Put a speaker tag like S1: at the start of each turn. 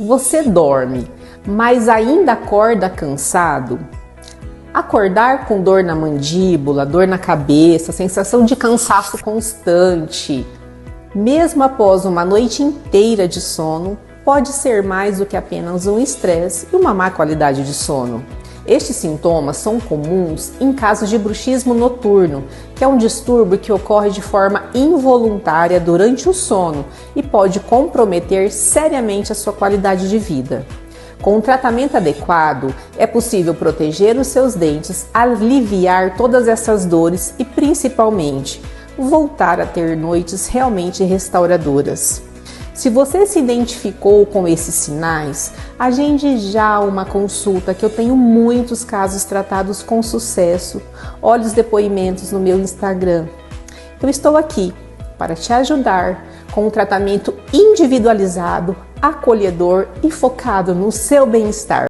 S1: Você dorme, mas ainda acorda cansado? Acordar com dor na mandíbula, dor na cabeça, sensação de cansaço constante, mesmo após uma noite inteira de sono, pode ser mais do que apenas um estresse e uma má qualidade de sono. Estes sintomas são comuns em casos de bruxismo noturno, que é um distúrbio que ocorre de forma involuntária durante o sono e pode comprometer seriamente a sua qualidade de vida. Com um tratamento adequado, é possível proteger os seus dentes, aliviar todas essas dores e, principalmente, voltar a ter noites realmente restauradoras. Se você se identificou com esses sinais, agende já uma consulta, que eu tenho muitos casos tratados com sucesso. Olhe os depoimentos no meu Instagram. Eu estou aqui para te ajudar com um tratamento individualizado, acolhedor e focado no seu bem-estar.